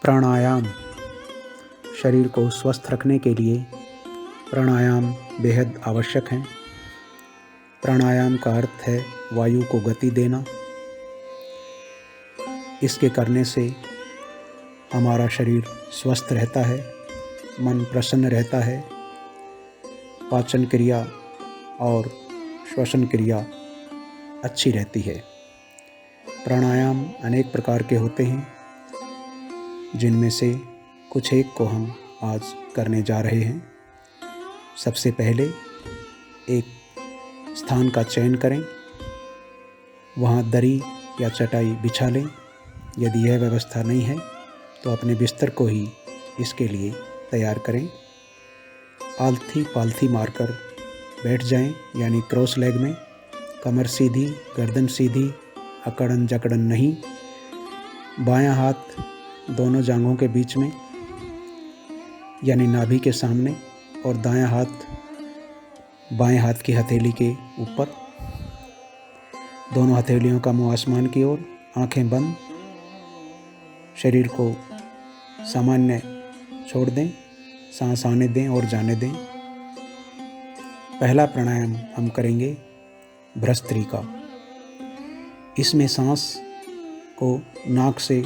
प्राणायाम शरीर को स्वस्थ रखने के लिए प्राणायाम बेहद आवश्यक हैं। प्राणायाम का अर्थ है वायु को गति देना। इसके करने से हमारा शरीर स्वस्थ रहता है, मन प्रसन्न रहता है, पाचन क्रिया और श्वसन क्रिया अच्छी रहती है। प्राणायाम अनेक प्रकार के होते हैं, जिनमें से कुछ एक को हम आज करने जा रहे हैं। सबसे पहले एक स्थान का चयन करें, वहाँ दरी या चटाई बिछा लें। यदि यह व्यवस्था नहीं है तो अपने बिस्तर को ही इसके लिए तैयार करें। आलथी पालथी मारकर बैठ जाएं, यानी क्रॉस लेग में। कमर सीधी, गर्दन सीधी, अकड़न जकड़न नहीं। बायां हाथ दोनों जांघों के बीच में, यानी नाभि के सामने, और दायां हाथ बाएं हाथ की हथेली के ऊपर। दोनों हथेलियों का मुंह आसमान की ओर, आंखें बंद। शरीर को सामान्य छोड़ दें, सांस आने दें और जाने दें। पहला प्राणायाम हम करेंगे भ्रस्त्रिका। इसमें सांस को नाक से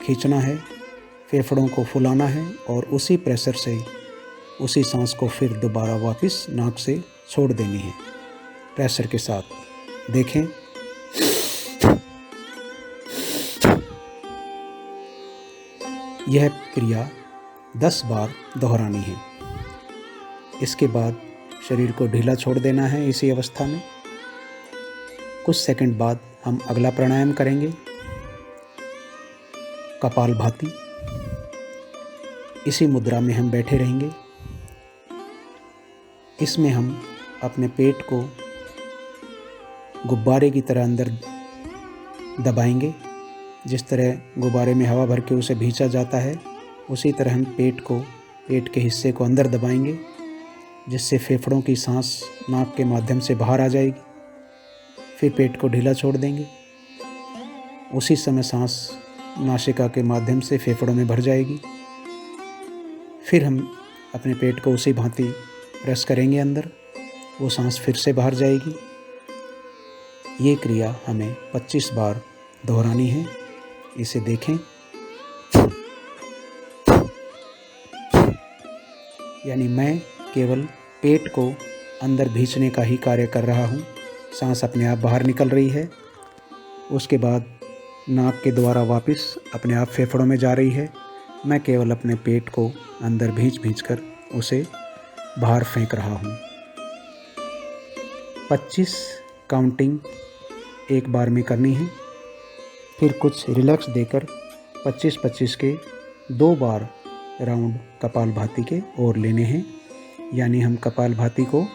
खींचना है, फेफड़ों को फुलाना है और उसी प्रेशर से उसी सांस को फिर दोबारा वापस नाक से छोड़ देनी है, प्रेशर के साथ। देखें, यह क्रिया 10 बार दोहरानी है। इसके बाद शरीर को ढीला छोड़ देना है। इसी अवस्था में कुछ सेकंड बाद हम अगला प्राणायाम करेंगे, कपालभाति। इसी मुद्रा में हम बैठे रहेंगे। इसमें हम अपने पेट को गुब्बारे की तरह अंदर दबाएंगे। जिस तरह गुब्बारे में हवा भर के उसे भींचा जाता है, उसी तरह हम पेट के हिस्से को अंदर दबाएंगे, जिससे फेफड़ों की सांस नाक के माध्यम से बाहर आ जाएगी। फिर पेट को ढीला छोड़ देंगे। उसी समय सांस नासिका के माध्यम से फेफड़ों में भर जाएगी। फिर हम अपने पेट को उसी भांति प्रेस करेंगे अंदर, वो सांस फिर से बाहर जाएगी। ये क्रिया हमें 25 बार दोहरानी है। इसे देखें, यानी मैं केवल पेट को अंदर खींचने का ही कार्य कर रहा हूँ। सांस अपने आप बाहर निकल रही है। उसके बाद नाक के द्वारा वापस अपने आप फेफड़ों में जा रही है। मैं केवल अपने पेट को अंदर खींच कर उसे बाहर फेंक रहा हूँ। 25 काउंटिंग एक बार में करनी है। फिर कुछ रिलैक्स देकर 25-25 के 2 बार राउंड कपालभाति के और लेने हैं। यानी हम कपालभाति को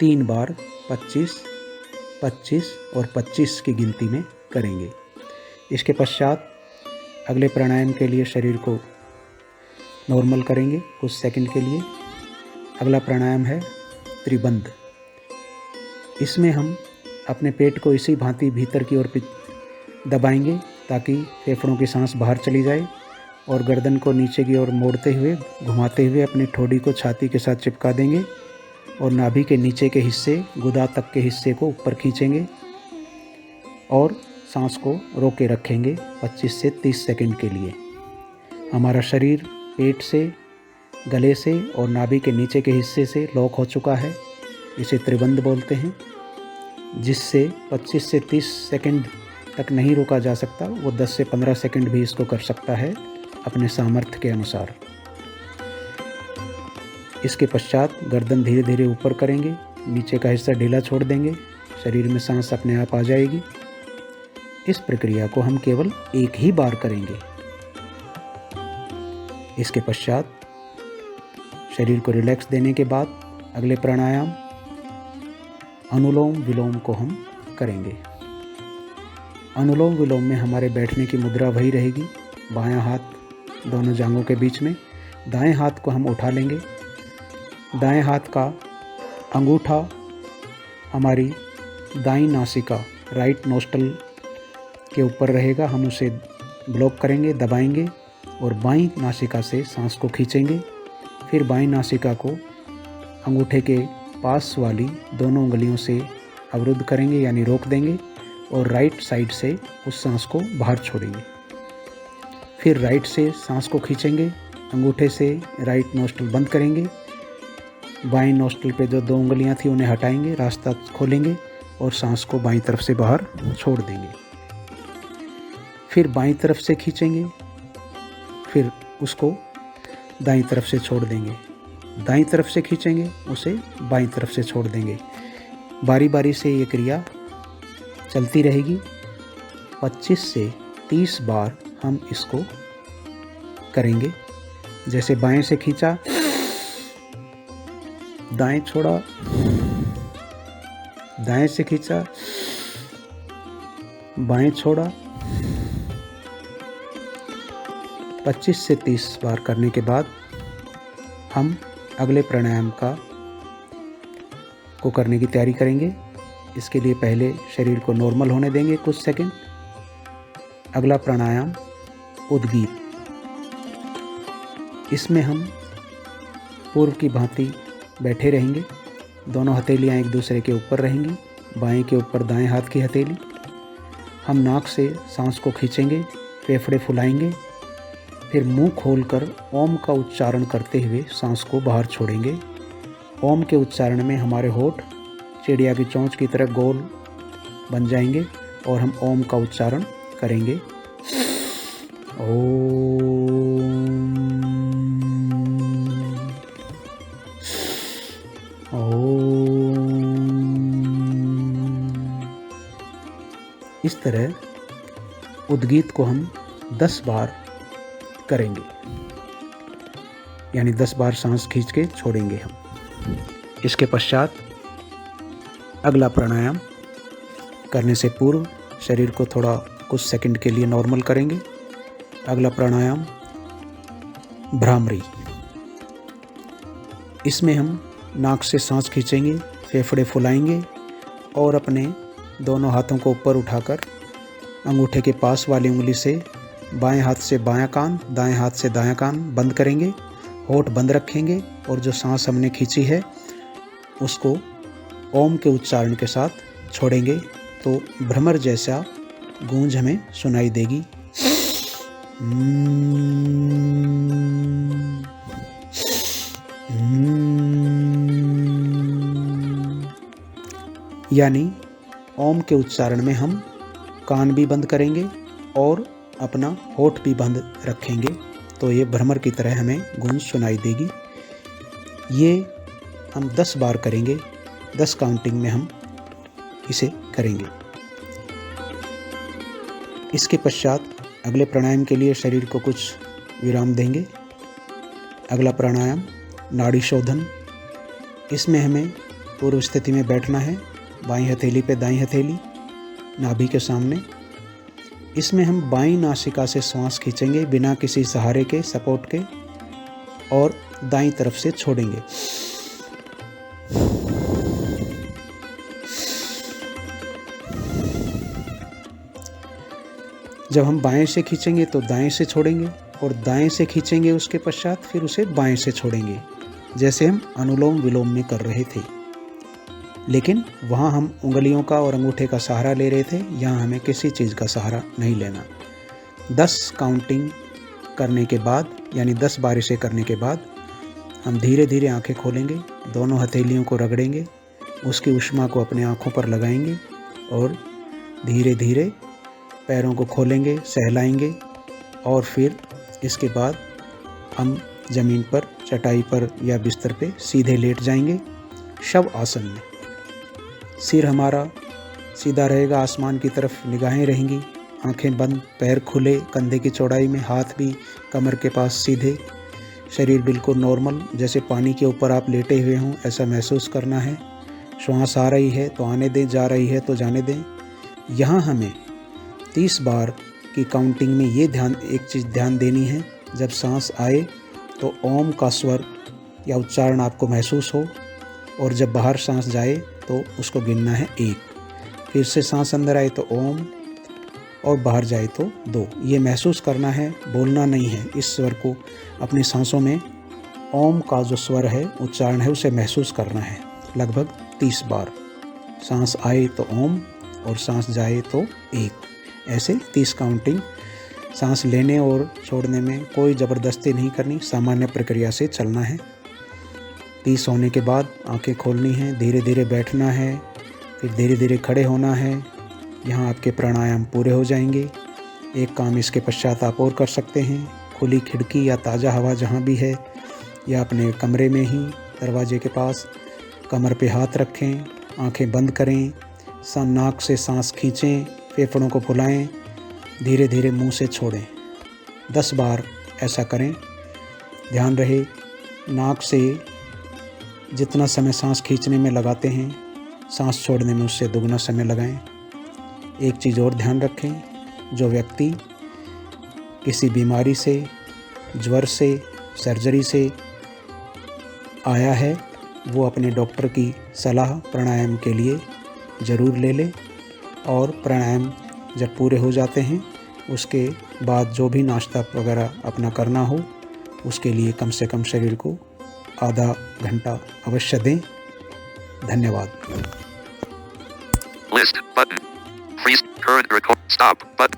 3 बार 25, 25 और 25 की गिनती में करेंगे। इसके पश्चात अगले प्राणायाम के लिए शरीर को नॉर्मल करेंगे कुछ सेकंड के लिए। अगला प्राणायाम है त्रिबंध। इसमें हम अपने पेट को इसी भांति भीतर की ओर दबाएंगे, ताकि फेफड़ों की सांस बाहर चली जाए, और गर्दन को नीचे की ओर मोड़ते हुए, घुमाते हुए अपनी ठोड़ी को छाती के साथ चिपका देंगे और नाभि के नीचे के हिस्से, गुदा तक के हिस्से को ऊपर खींचेंगे और सांस को रोके रखेंगे 25 से 30 सेकंड के लिए। हमारा शरीर पेट से, गले से और नाभि के नीचे के हिस्से से लॉक हो चुका है। इसे त्रिबंध बोलते हैं। जिससे 25 से 30 सेकंड तक नहीं रोका जा सकता, वो 10 से 15 सेकंड भी इसको कर सकता है अपने सामर्थ्य के अनुसार। इसके पश्चात गर्दन धीरे धीरे ऊपर करेंगे, नीचे का हिस्सा ढीला छोड़ देंगे, शरीर में सांस अपने आप आ जाएगी। इस प्रक्रिया को हम केवल एक ही बार करेंगे। इसके पश्चात शरीर को रिलैक्स देने के बाद अगले प्राणायाम अनुलोम विलोम को हम करेंगे। अनुलोम विलोम में हमारे बैठने की मुद्रा वही रहेगी। बायां हाथ दोनों जांघों के बीच में, दाएं हाथ को हम उठा लेंगे। दाएं हाथ का अंगूठा हमारी दाईं नासिका, राइट नोस्ट्रल के ऊपर रहेगा। हम उसे ब्लॉक करेंगे, दबाएंगे और बाईं नासिका से सांस को खींचेंगे। फिर बाईं नासिका को अंगूठे के पास वाली दोनों उंगलियों से अवरुद्ध करेंगे यानी रोक देंगे और राइट साइड से उस सांस को बाहर छोड़ेंगे। फिर राइट से सांस को खींचेंगे, अंगूठे से राइट नोस्ट्रल बंद करेंगे, बाईं नोस्ट्रल पे जो 2 उंगलियां थी उन्हें हटाएंगे, रास्ता खोलेंगे और सांस को बाईं तरफ से बाहर छोड़ देंगे। फिर बाईं तरफ से खींचेंगे, फिर उसको दाईं तरफ से छोड़ देंगे, दाईं तरफ से खींचेंगे, उसे बाईं तरफ से छोड़ देंगे। बारी बारी से ये क्रिया चलती रहेगी। 25 से 30 बार हम इसको करेंगे। जैसे बाएं से खींचा, दाएं छोड़ा, दाएं से खींचा, बाएं छोड़ा। 25 से 30 बार करने के बाद हम अगले प्राणायाम को करने की तैयारी करेंगे। इसके लिए पहले शरीर को नॉर्मल होने देंगे कुछ सेकंड। अगला प्राणायाम उद्गीत। इसमें हम पूर्व की भांति बैठे रहेंगे, दोनों हथेलियां एक दूसरे के ऊपर रहेंगी, बाएं के ऊपर दाएं हाथ की हथेली। हम नाक से सांस को खींचेंगे, फेफड़े फुलाएंगे, फिर मुंह खोलकर ओम का उच्चारण करते हुए सांस को बाहर छोड़ेंगे। ओम के उच्चारण में हमारे होठ चिड़िया की चोंच की तरह गोल बन जाएंगे और हम ओम का उच्चारण करेंगे। इस तरह उद्गीत को हम 10 बार करेंगे, यानी 10 बार सांस खींच के छोड़ेंगे हम। इसके पश्चात अगला प्राणायाम करने से पूर्व शरीर को थोड़ा कुछ सेकंड के लिए नॉर्मल करेंगे। अगला प्राणायाम भ्रामरी। इसमें हम नाक से सांस खींचेंगे, फेफड़े फुलाएंगे और अपने दोनों हाथों को ऊपर उठाकर अंगूठे के पास वाली उंगली से बाएं हाथ से बायां कान, दाएं हाथ से दायां कान बंद करेंगे, होठ बंद रखेंगे और जो सांस हमने खींची है उसको ओम के उच्चारण के साथ छोड़ेंगे तो भ्रमर जैसा गूंज हमें सुनाई देगी। यानी ओम के उच्चारण में हम कान भी बंद करेंगे और अपना होठ भी बंद रखेंगे तो ये भ्रमर की तरह हमें गूंज सुनाई देगी। ये हम 10 बार करेंगे, 10 काउंटिंग में हम इसे करेंगे। इसके पश्चात अगले प्राणायाम के लिए शरीर को कुछ विराम देंगे। अगला प्राणायाम नाड़ी शोधन। इसमें हमें पूर्व स्थिति में बैठना है, बाईं हथेली पे दाईं हथेली नाभि के सामने। इसमें हम बाईं नासिका से सांस खींचेंगे बिना किसी सहारे के, सपोर्ट के, और दाईं तरफ से छोड़ेंगे। जब हम बाएं से खींचेंगे तो दाएं से छोड़ेंगे और दाएं से खींचेंगे उसके पश्चात फिर उसे बाएं से छोड़ेंगे, जैसे हम अनुलोम विलोम में कर रहे थे। लेकिन वहाँ हम उंगलियों का और अंगूठे का सहारा ले रहे थे, यहाँ हमें किसी चीज़ का सहारा नहीं लेना। 10 काउंटिंग करने के बाद, यानी 10 बार इसे करने के बाद हम धीरे धीरे आंखें खोलेंगे, दोनों हथेलियों को रगड़ेंगे, उसकी ऊष्मा को अपने आँखों पर लगाएंगे और धीरे धीरे पैरों को खोलेंगे, सहलाएंगे और फिर इसके बाद हम ज़मीन पर, चटाई पर या बिस्तर पे सीधे लेट जाएंगे शव आसन में। सिर हमारा सीधा रहेगा, आसमान की तरफ निगाहें रहेंगी, आंखें बंद, पैर खुले कंधे की चौड़ाई में, हाथ भी कमर के पास सीधे, शरीर बिल्कुल नॉर्मल, जैसे पानी के ऊपर आप लेटे हुए हों ऐसा महसूस करना है। श्वास आ रही है तो आने दें, जा रही है तो जाने दें। यहाँ हमें 30 बार की काउंटिंग में ये एक चीज़ ध्यान देनी है, जब सांस आए तो ओम का स्वर या उच्चारण आपको महसूस हो और जब बाहर सांस जाए तो उसको गिनना है 1। फिर से सांस अंदर आए तो ओम, और बाहर जाए तो 2। ये महसूस करना है, बोलना नहीं है। इस स्वर को अपनी सांसों में ओम का जो स्वर है, उच्चारण है, उसे महसूस करना है लगभग 30 बार। सांस आए तो ओम और सांस जाए तो 1। ऐसे 30 काउंटिंग। सांस लेने और छोड़ने में कोई ज़बरदस्ती नहीं करनी, सामान्य प्रक्रिया से चलना है। 30 होने के बाद आंखें खोलनी है, धीरे धीरे बैठना है, फिर धीरे धीरे खड़े होना है। यहाँ आपके प्राणायाम पूरे हो जाएंगे। एक काम इसके पश्चात आप और कर सकते हैं। खुली खिड़की या ताज़ा हवा जहाँ भी है, या अपने कमरे में ही दरवाजे के पास कमर पे हाथ रखें, आंखें बंद करें, नाक से सांस खींचें, फेफड़ों को फुलाएं, धीरे धीरे मुंह से छोड़ें। 10 बार ऐसा करें। ध्यान रहे, नाक से जितना समय सांस खींचने में लगाते हैं, सांस छोड़ने में उससे दुगना समय लगाएं। एक चीज़ और ध्यान रखें, जो व्यक्ति किसी बीमारी से, ज्वर से, सर्जरी से आया है, वो अपने डॉक्टर की सलाह प्राणायाम के लिए ज़रूर ले ले। और प्राणायाम जब पूरे हो जाते हैं, उसके बाद जो भी नाश्ता वगैरह अपना करना हो, उसके लिए कम से कम शरीर को आधा घंटा अवश्य दें। धन्यवाद। List button. Freeze current record. Stop button.